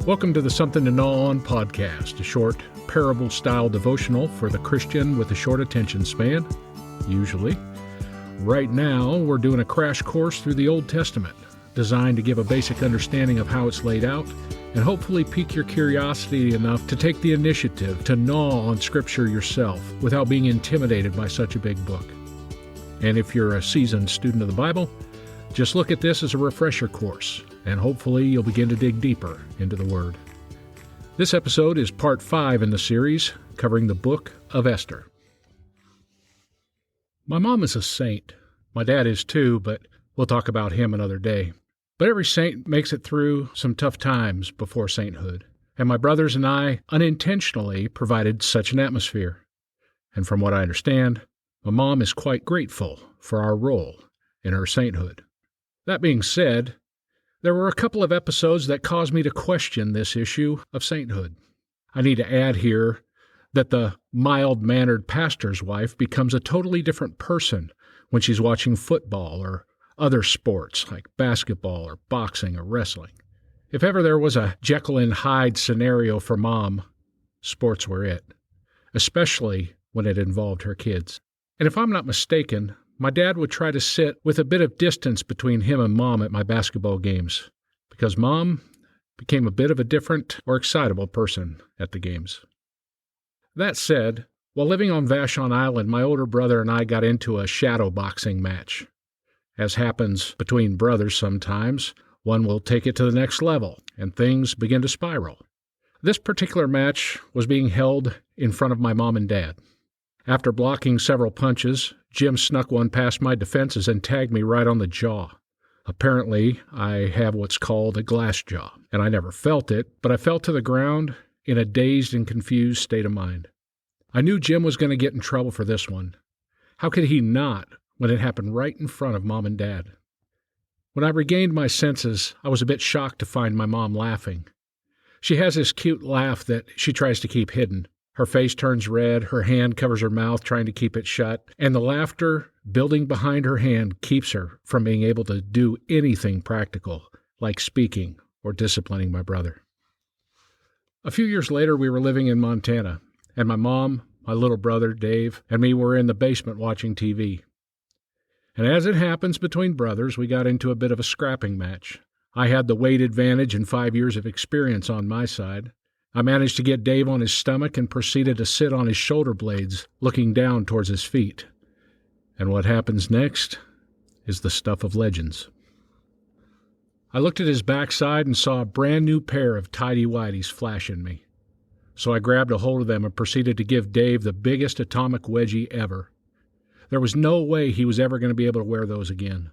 Welcome to the Something to Gnaw On podcast, a short parable-style devotional for the Christian with a short attention span, usually. Right now, we're doing a crash course through the Old Testament, designed to give a basic understanding of how it's laid out, and hopefully pique your curiosity enough to take the initiative to gnaw on Scripture yourself without being intimidated by such a big book. And if you're a seasoned student of the Bible, just look at this as a refresher course, and hopefully you'll begin to dig deeper into the Word. This episode is part 5 in the series, covering the book of Esther. My mom is a saint. My dad is too, but we'll talk about him another day. But every saint makes it through some tough times before sainthood, and my brothers and I unintentionally provided such an atmosphere. And from what I understand, my mom is quite grateful for our role in her sainthood. That being said, there were a couple of episodes that caused me to question this issue of sainthood. I need to add here that the mild-mannered pastor's wife becomes a totally different person when she's watching football or other sports like basketball or boxing or wrestling. If ever there was a Jekyll and Hyde scenario for Mom, sports were it, especially when it involved her kids. And if I'm not mistaken, my dad would try to sit with a bit of distance between him and Mom at my basketball games, because Mom became a bit of a different or excitable person at the games. That said, while living on Vashon Island, my older brother and I got into a shadow boxing match. As happens between brothers sometimes, one will take it to the next level, and things begin to spiral. This particular match was being held in front of my mom and dad. After blocking several punches, Jim snuck one past my defenses and tagged me right on the jaw. Apparently, I have what's called a glass jaw, and I never felt it, but I fell to the ground in a dazed and confused state of mind. I knew Jim was going to get in trouble for this one. How could he not when it happened right in front of Mom and Dad? When I regained my senses, I was a bit shocked to find my mom laughing. She has this cute laugh that she tries to keep hidden. Her face turns red, her hand covers her mouth trying to keep it shut, and the laughter building behind her hand keeps her from being able to do anything practical, like speaking or disciplining my brother. A few years later, we were living in Montana, and my mom, my little brother, Dave, and me were in the basement watching TV. And as it happens between brothers, we got into a bit of a scrapping match. I had the weight advantage and 5 years of experience on my side. I managed to get Dave on his stomach and proceeded to sit on his shoulder blades, looking down towards his feet. And what happens next is the stuff of legends. I looked at his backside and saw a brand new pair of tighty-whities flashing me. So I grabbed a hold of them and proceeded to give Dave the biggest atomic wedgie ever. There was no way he was ever going to be able to wear those again.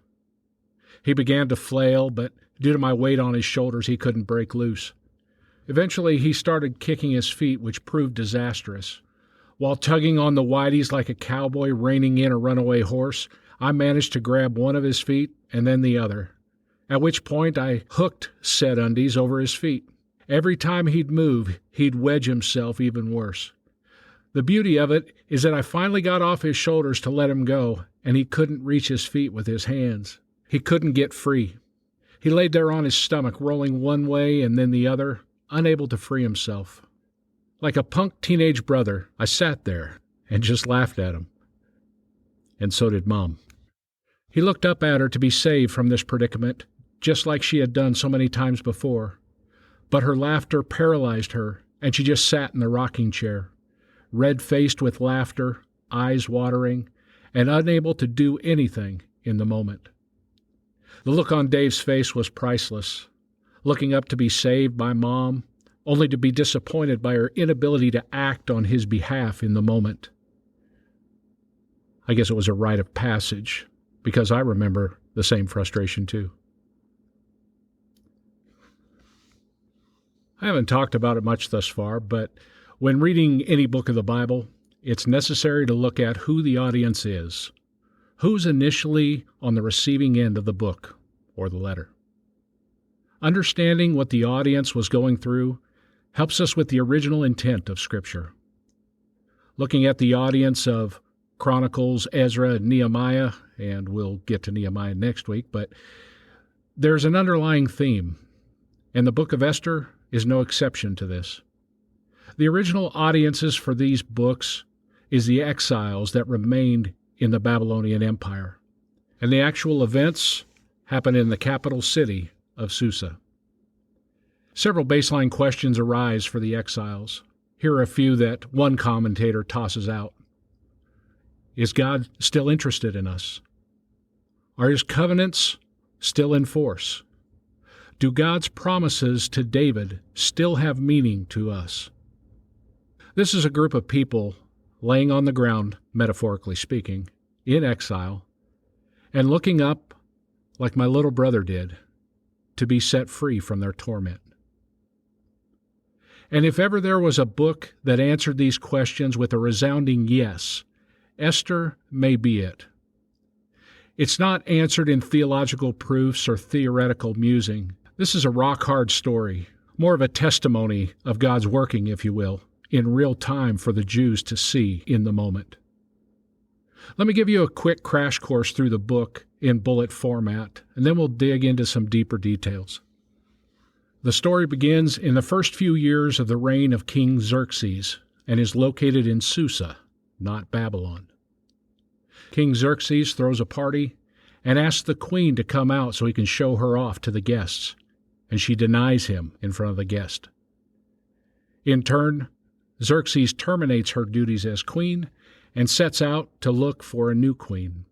He began to flail, but due to my weight on his shoulders, he couldn't break loose. Eventually, he started kicking his feet, which proved disastrous. While tugging on the whities like a cowboy reining in a runaway horse, I managed to grab one of his feet and then the other, at which point I hooked said undies over his feet. Every time he'd move, he'd wedge himself even worse. The beauty of it is that I finally got off his shoulders to let him go, and he couldn't reach his feet with his hands. He couldn't get free. He laid there on his stomach, rolling one way and then the other, unable to free himself. Like a punk teenage brother, I sat there and just laughed at him. And so did Mom. He looked up at her to be saved from this predicament, just like she had done so many times before. But her laughter paralyzed her, and she just sat in the rocking chair, red-faced with laughter, eyes watering, and unable to do anything in the moment. The look on Dave's face was priceless. Looking up to be saved by Mom, only to be disappointed by her inability to act on his behalf in the moment. I guess it was a rite of passage, because I remember the same frustration too. I haven't talked about it much thus far, but when reading any book of the Bible, it's necessary to look at who the audience is. Who's initially on the receiving end of the book or the letter? Understanding what the audience was going through helps us with the original intent of Scripture. Looking at the audience of Chronicles, Ezra, and Nehemiah, and we'll get to Nehemiah next week, but there's an underlying theme, and the book of Esther is no exception to this. The original audiences for these books is the exiles that remained in the Babylonian Empire, and the actual events happen in the capital city of Susa. Several baseline questions arise for the exiles. Here are a few that one commentator tosses out. Is God still interested in us? Are His covenants still in force? Do God's promises to David still have meaning to us? This is a group of people laying on the ground, metaphorically speaking, in exile, and looking up like my little brother did to be set free from their torment. And if ever there was a book that answered these questions with a resounding yes, Esther may be it. It's not answered in theological proofs or theoretical musing. This is a rock-hard story, more of a testimony of God's working, if you will, in real time for the Jews to see in the moment. Let me give you a quick crash course through the book in bullet format, and then we'll dig into some deeper details. The story begins in the first few years of the reign of King Xerxes and is located in Susa, not Babylon. King Xerxes throws a party and asks the queen to come out so he can show her off to the guests, and she denies him in front of the guest. In turn, Xerxes terminates her duties as queen and sets out to look for a new queen.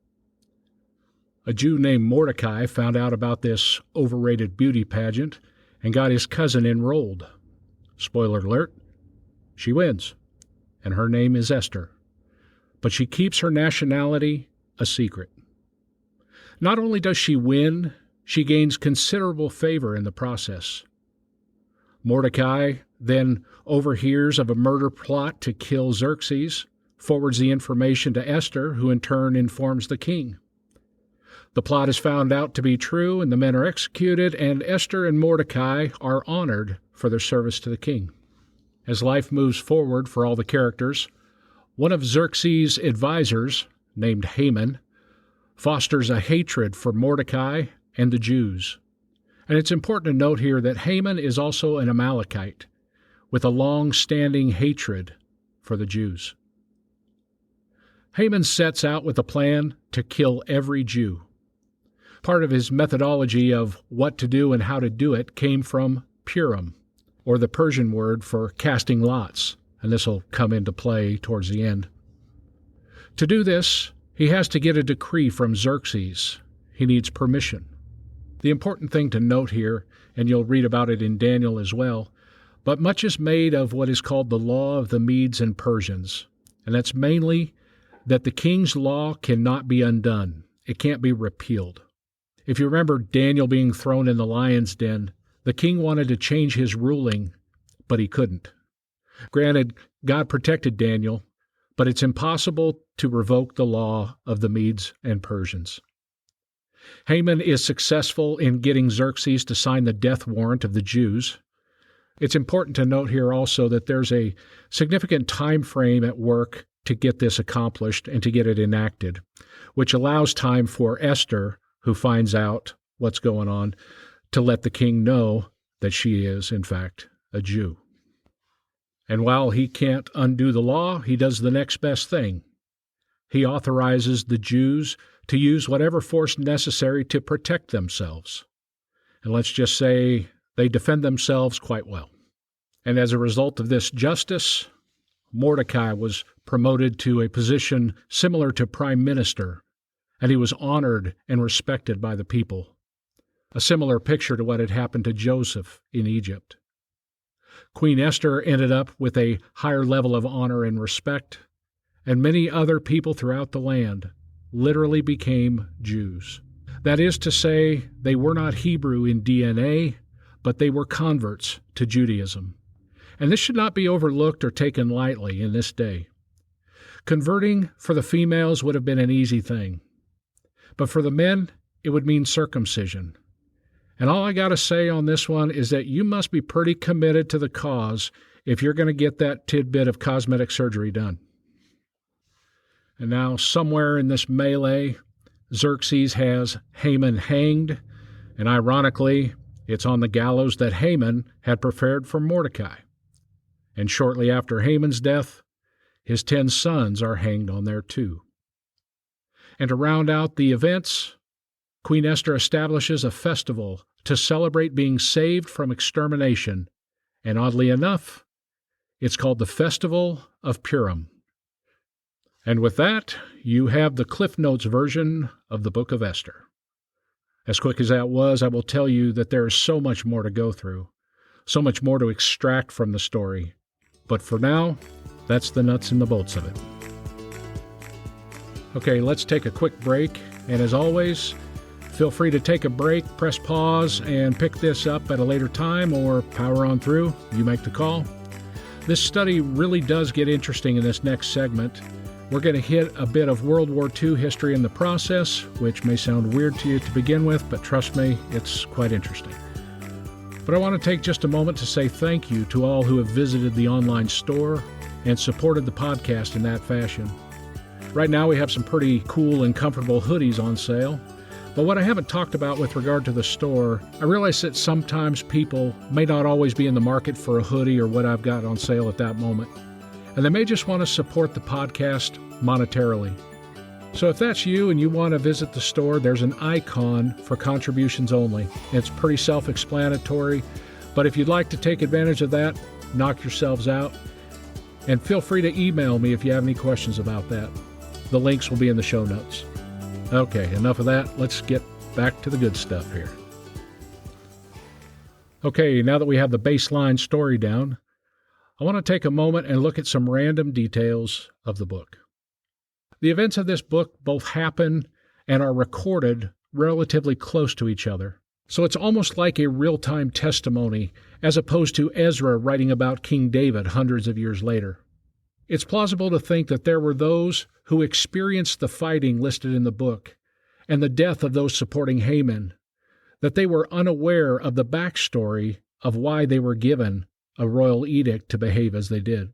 A Jew named Mordecai found out about this overrated beauty pageant and got his cousin enrolled. Spoiler alert, she wins, and her name is Esther. But she keeps her nationality a secret. Not only does she win, she gains considerable favor in the process. Mordecai then overhears of a murder plot to kill Xerxes, forwards the information to Esther, who in turn informs the king. The plot is found out to be true, and the men are executed, and Esther and Mordecai are honored for their service to the king. As life moves forward for all the characters, one of Xerxes' advisors, named Haman, fosters a hatred for Mordecai and the Jews. And it's important to note here that Haman is also an Amalekite, with a long-standing hatred for the Jews. Haman sets out with a plan to kill every Jew. Part of his methodology of what to do and how to do it came from Purim, or the Persian word for casting lots, and this will come into play towards the end. To do this, he has to get a decree from Xerxes. He needs permission. The important thing to note here, and you'll read about it in Daniel as well, but much is made of what is called the law of the Medes and Persians, and that's mainly that the king's law cannot be undone. It can't be repealed. If you remember Daniel being thrown in the lion's den, the king wanted to change his ruling, but he couldn't. Granted, God protected Daniel, but it's impossible to revoke the law of the Medes and Persians. Haman is successful in getting Xerxes to sign the death warrant of the Jews. It's important to note here also that there's a significant time frame at work to get this accomplished and to get it enacted, which allows time for Esther, who finds out what's going on, to let the king know that she is, in fact, a Jew. And while he can't undo the law, he does the next best thing. He authorizes the Jews to use whatever force necessary to protect themselves. And let's just say they defend themselves quite well. And as a result of this justice, Mordecai was promoted to a position similar to prime minister, and he was honored and respected by the people. A similar picture to what had happened to Joseph in Egypt. Queen Esther ended up with a higher level of honor and respect, and many other people throughout the land literally became Jews. That is to say, they were not Hebrew in DNA, but they were converts to Judaism. And this should not be overlooked or taken lightly in this day. Converting for the females would have been an easy thing, but for the men, it would mean circumcision. And all I got to say on this one is that you must be pretty committed to the cause if you're going to get that tidbit of cosmetic surgery done. And now, somewhere in this melee, Xerxes has Haman hanged, and ironically, It's on the gallows that Haman had prepared for Mordecai. And shortly after Haman's death, his 10 sons are hanged on there too. And to round out the events, Queen Esther establishes a festival to celebrate being saved from extermination, and oddly enough, it's called the Festival of Purim. And with that, you have the Cliff Notes version of the Book of Esther. As quick as that was, I will tell you that there is so much more to go through, so much more to extract from the story. But for now, that's the nuts and the bolts of it. Okay, let's take a quick break, and as always, feel free to take a break, press pause, and pick this up at a later time, or power on through. You make the call. This study really does get interesting in this next segment. We're going to hit a bit of World War II history in the process, which may sound weird to you to begin with, but trust me, it's quite interesting. But I want to take just a moment to say thank you to all who have visited the online store and supported the podcast in that fashion. Right now we have some pretty cool and comfortable hoodies on sale. But what I haven't talked about with regard to the store, I realize that sometimes people may not always be in the market for a hoodie or what I've got on sale at that moment. And they may just want to support the podcast monetarily. So if that's you and you want to visit the store, there's an icon for contributions only. It's pretty self-explanatory, but if you'd like to take advantage of that, knock yourselves out. And feel free to email me if you have any questions about that. The links will be in the show notes. Okay, enough of that. Let's get back to the good stuff here. Okay, now that we have the baseline story down, I want to take a moment and look at some random details of the book. The events of this book both happen and are recorded relatively close to each other. So it's almost like a real-time testimony, as opposed to Ezra writing about King David hundreds of years later. It's plausible to think that there were those who experienced the fighting listed in the book and the death of those supporting Haman, that they were unaware of the backstory of why they were given a royal edict to behave as they did.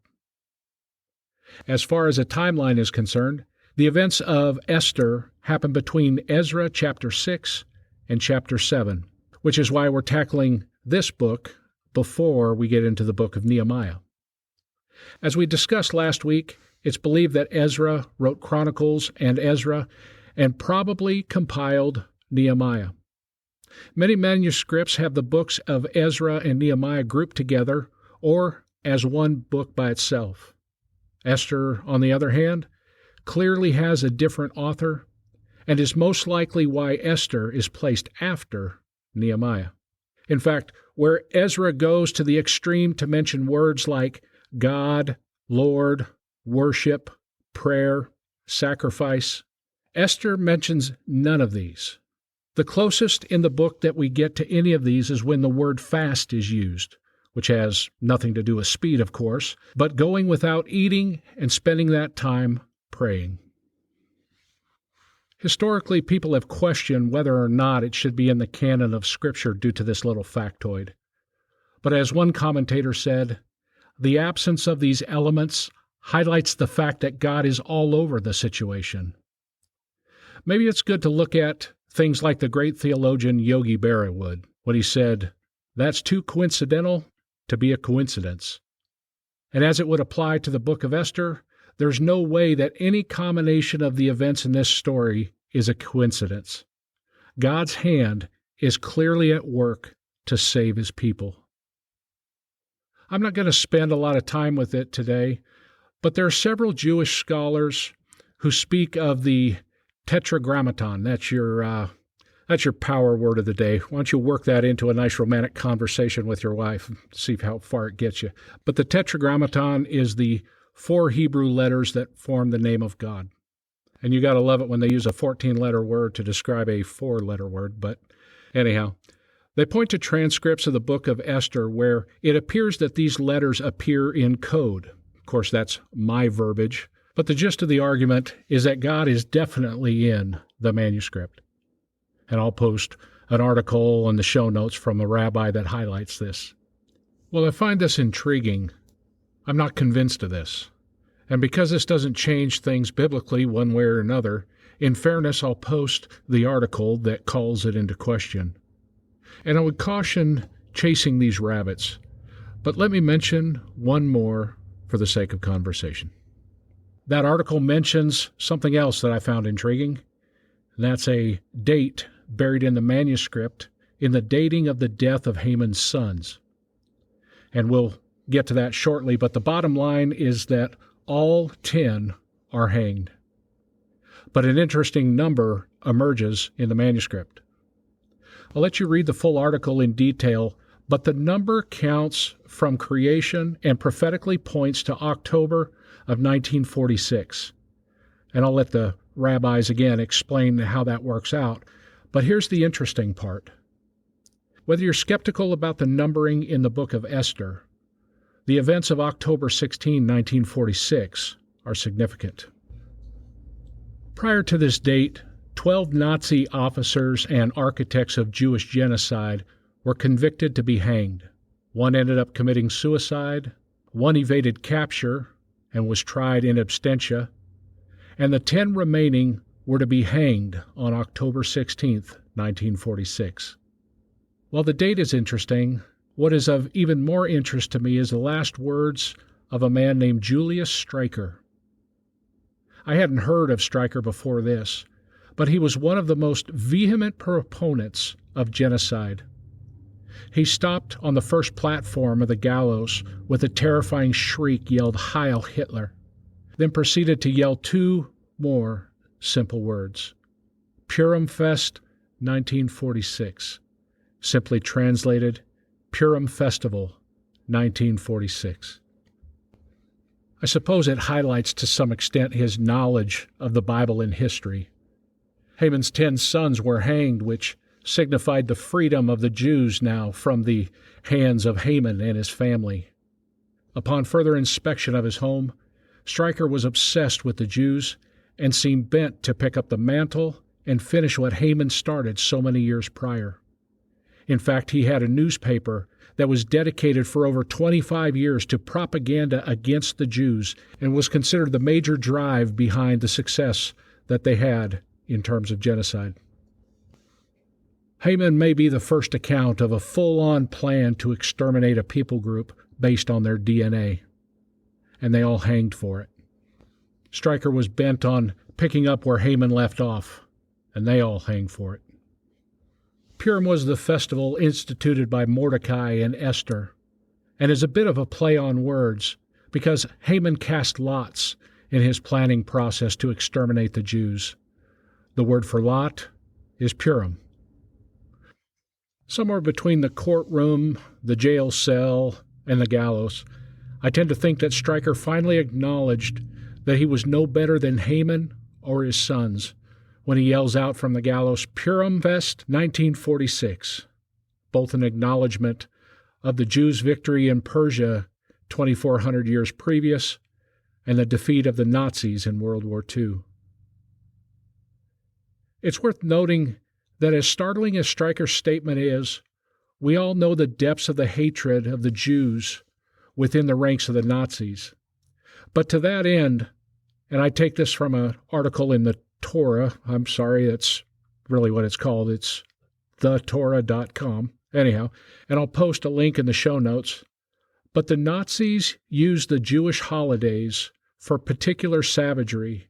As far as a timeline is concerned, the events of Esther happen between Ezra chapter 6 and chapter 7, which is why we're tackling this book before we get into the book of Nehemiah. As we discussed last week, it's believed that Ezra wrote Chronicles and Ezra and probably compiled Nehemiah. Many manuscripts have the books of Ezra and Nehemiah grouped together or as one book by itself. Esther, on the other hand, clearly has a different author and is most likely why Esther is placed after Nehemiah. In fact, where Ezra goes to the extreme to mention words like God, Lord, worship, prayer, sacrifice, Esther mentions none of these. The closest in the book that we get to any of these is when the word fast is used, which has nothing to do with speed, of course, but going without eating and spending that time praying. Historically, people have questioned whether or not it should be in the canon of Scripture due to this little factoid. But as one commentator said, the absence of these elements highlights the fact that God is all over the situation. Maybe it's good to look at things like the great theologian Yogi Berra would, when he said, "That's too coincidental to be a coincidence." And as it would apply to the book of Esther, there's no way that any combination of the events in this story is a coincidence. God's hand is clearly at work to save his people. I'm not going to spend a lot of time with it today, but there are several Jewish scholars who speak of the tetragrammaton. That's your power word of the day. Why don't you work that into a nice romantic conversation with your wife and see how far it gets you. But the tetragrammaton is the 4 Hebrew letters that form the name of God. And you got to love it when they use a 14-letter word to describe a 4-letter word. But anyhow, they point to transcripts of the book of Esther where it appears that these letters appear in code. Of course, that's my verbiage. But the gist of the argument is that God is definitely in the manuscript. And I'll post an article in the show notes from a rabbi that highlights this. Well, I find this intriguing. I'm not convinced of this. And because this doesn't change things biblically one way or another, in fairness, I'll post the article that calls it into question. And I would caution chasing these rabbits, but let me mention one more for the sake of conversation. That article mentions something else that I found intriguing, and that's a date buried in the manuscript in the dating of the death of Haman's sons. And we'll get to that shortly, but the bottom line is that all 10 are hanged. But an interesting number emerges in the manuscript. I'll let you read the full article in detail, but the number counts from creation and prophetically points to October of 1946. And I'll let the rabbis again explain how that works out. But here's the interesting part. Whether you're skeptical about the numbering in the book of Esther, the events of October 16, 1946 are significant. Prior to this date, 12 Nazi officers and architects of Jewish genocide were convicted to be hanged. One ended up committing suicide, one evaded capture and was tried in absentia, and the 10 remaining were to be hanged on October 16, 1946. While the date is interesting, what is of even more interest to me is the last words of a man named Julius Streicher. I hadn't heard of Streicher before this, but he was one of the most vehement proponents of genocide. He stopped on the first platform of the gallows with a terrifying shriek yelled "Heil Hitler," then proceeded to yell 2 more simple words: Purim Fest 1946. Simply translated, Purim Festival 1946. I suppose it highlights to some extent his knowledge of the Bible and history. Haman's 10 sons were hanged, which signified the freedom of the Jews now from the hands of Haman and his family. Upon further inspection of his home, Streicher was obsessed with the Jews and seemed bent to pick up the mantle and finish what Haman started so many years prior. In fact, he had a newspaper that was dedicated for over 25 years to propaganda against the Jews and was considered the major drive behind the success that they had in terms of genocide. Haman may be the first account of a full-on plan to exterminate a people group based on their DNA, and they all hanged for it. Streicher was bent on picking up where Haman left off, and they all hanged for it. Purim was the festival instituted by Mordecai and Esther, and is a bit of a play on words because Haman cast lots in his planning process to exterminate the Jews. The word for lot is Purim. Somewhere between the courtroom, the jail cell, and the gallows, I tend to think that Streicher finally acknowledged that he was no better than Haman or his sons when he yells out from the gallows, Purim Fest 1946, both an acknowledgement of the Jews' victory in Persia 2,400 years previous and the defeat of the Nazis in World War II. It's worth noting that as startling as Streicher's statement is, we all know the depths of the hatred of the Jews within the ranks of the Nazis. But to that end, and I take this from an article in the Torah, that's really what it's called, it's thetorah.com, anyhow, and I'll post a link in the show notes, but the Nazis used the Jewish holidays for particular savagery,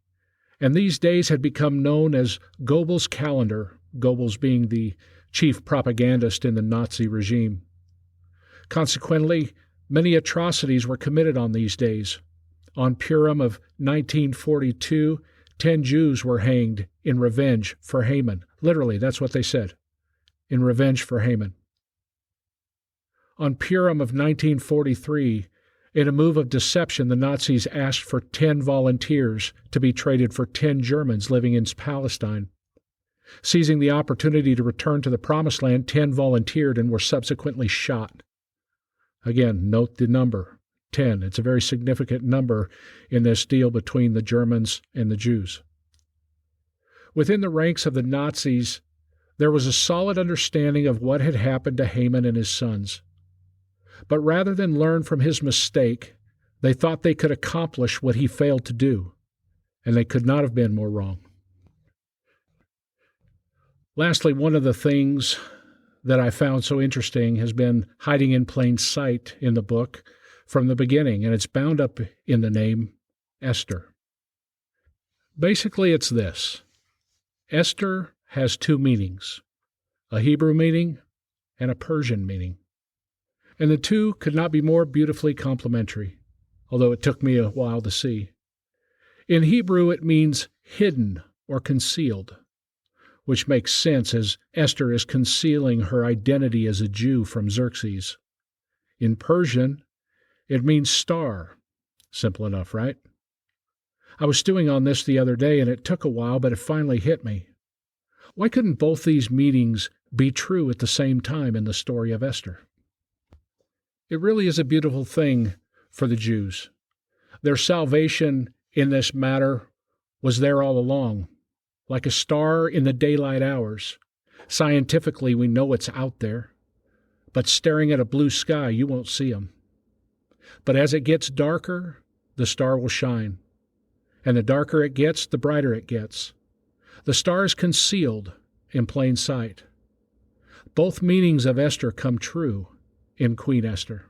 and these days had become known as Goebbels' calendar, Goebbels being the chief propagandist in the Nazi regime. Consequently, many atrocities were committed on these days. On Purim of 1942, 10 Jews were hanged in revenge for Haman. Literally, that's what they said. In revenge for Haman. On Purim of 1943, in a move of deception, the Nazis asked for 10 volunteers to be traded for 10 Germans living in Palestine. Seizing the opportunity to return to the Promised Land, 10 volunteered and were subsequently shot. Again, note the number, 10. It's a very significant number in this deal between the Germans and the Jews. Within the ranks of the Nazis, there was a solid understanding of what had happened to Haman and his sons. But rather than learn from his mistake, they thought they could accomplish what he failed to do, and they could not have been more wrong. Lastly, one of the things that I found so interesting has been hiding in plain sight in the book from the beginning, and it's bound up in the name Esther. Basically, it's this. Esther has two meanings, a Hebrew meaning and a Persian meaning. And the two could not be more beautifully complementary, although it took me a while to see. In Hebrew, it means hidden or concealed, which makes sense as Esther is concealing her identity as a Jew from Xerxes. In Persian, it means star. Simple enough, right? I was stewing on this the other day, and it took a while, but it finally hit me. Why couldn't both these meanings be true at the same time in the story of Esther? It really is a beautiful thing for the Jews. Their salvation in this matter was there all along, like a star in the daylight hours. Scientifically, we know it's out there, but staring at a blue sky, you won't see them. But as it gets darker, the star will shine. And the darker it gets, the brighter it gets. The star is concealed in plain sight. Both meanings of Esther come true in Queen Esther.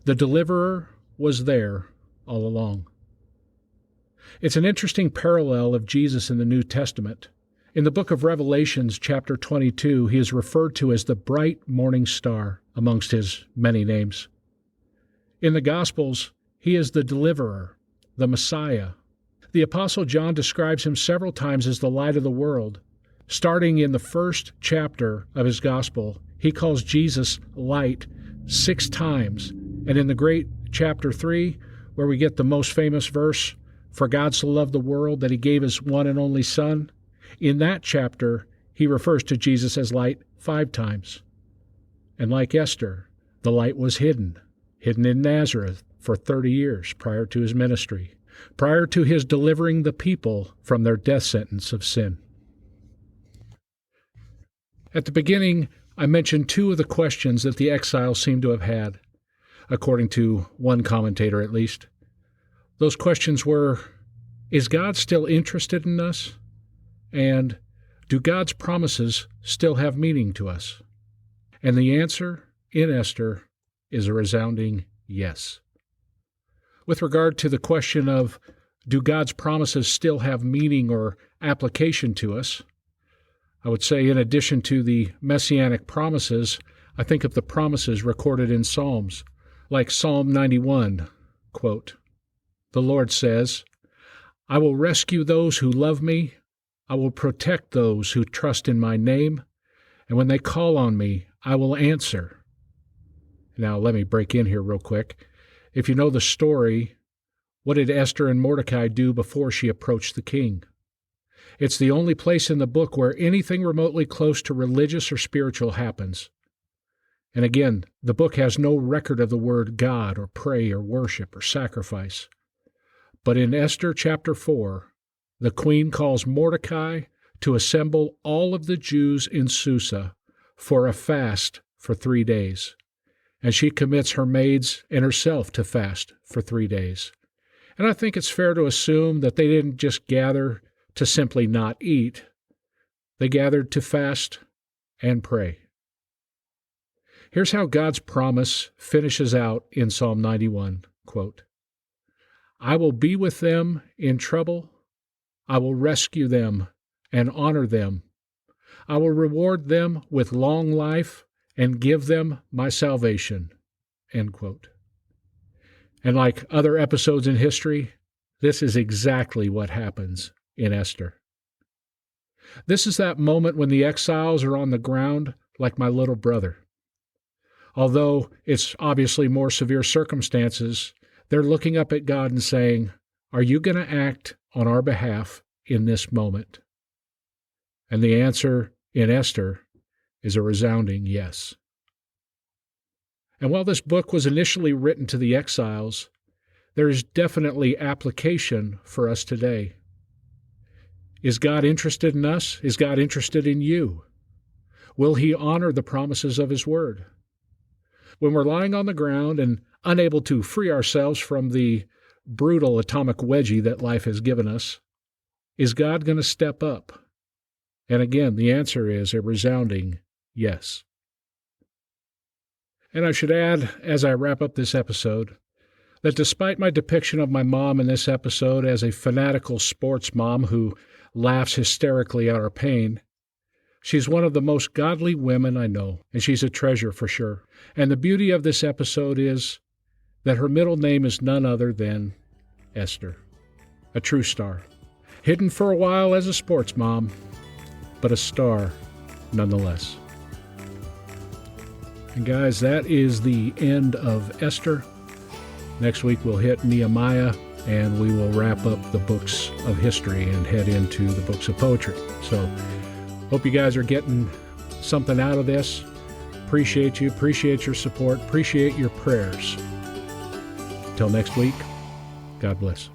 The deliverer was there all along. It's an interesting parallel of Jesus in the New Testament. In the book of Revelations, chapter 22, he is referred to as the bright morning star amongst his many names. In the Gospels, he is the deliverer, the Messiah. The Apostle John describes him several times as the light of the world. Starting in the first chapter of his Gospel, he calls Jesus light 6 times. And in the great chapter 3, where we get the most famous verse, "For God so loved the world that he gave his one and only Son," in that chapter, he refers to Jesus as light 5 times. And like Esther, the light was hidden in Nazareth for 30 years prior to his ministry, prior to his delivering the people from their death sentence of sin. At the beginning, I mentioned 2 of the questions that the exiles seem to have had, according to one commentator at least. Those questions were, is God still interested in us? And do God's promises still have meaning to us? And the answer in Esther is a resounding yes. With regard to the question of, do God's promises still have meaning or application to us? I would say in addition to the messianic promises, I think of the promises recorded in Psalms, like Psalm 91, quote, "The Lord says, I will rescue those who love me, I will protect those who trust in my name, and when they call on me, I will answer." Now, let me break in here real quick. If you know the story, what did Esther and Mordecai do before she approached the king? It's the only place in the book where anything remotely close to religious or spiritual happens. And again, the book has no record of the word God or pray or worship or sacrifice. But in Esther chapter 4, the queen calls Mordecai to assemble all of the Jews in Susa for a fast for 3 days. And she commits her maids and herself to fast for 3 days. And I think it's fair to assume that they didn't just gather to simply not eat. They gathered to fast and pray. Here's how God's promise finishes out in Psalm 91, quote, "I will be with them in trouble. I will rescue them and honor them. I will reward them with long life and give them my salvation," end quote. And like other episodes in history, this is exactly what happens in Esther. This is that moment when the exiles are on the ground like my little brother. Although it's obviously more severe circumstances, they're looking up at God and saying, "Are you going to act on our behalf in this moment?" And the answer in Esther is a resounding yes. And while this book was initially written to the exiles, there is definitely application for us today. Is God interested in us? Is God interested in you? Will he honor the promises of his word? When we're lying on the ground and unable to free ourselves from the brutal atomic wedgie that life has given us, is God going to step up? And again, the answer is a resounding yes. And I should add, as I wrap up this episode, that despite my depiction of my mom in this episode as a fanatical sports mom who laughs hysterically at our pain, she's one of the most godly women I know, and she's a treasure for sure. And the beauty of this episode is that her middle name is none other than Esther, a true star, hidden for a while as a sports mom, but a star nonetheless. And guys, that is the end of Esther. Next week we'll hit Nehemiah, and we will wrap up the books of history and head into the books of poetry. So, hope you guys are getting something out of this. Appreciate you, appreciate your support, appreciate your prayers. Till next week, God bless.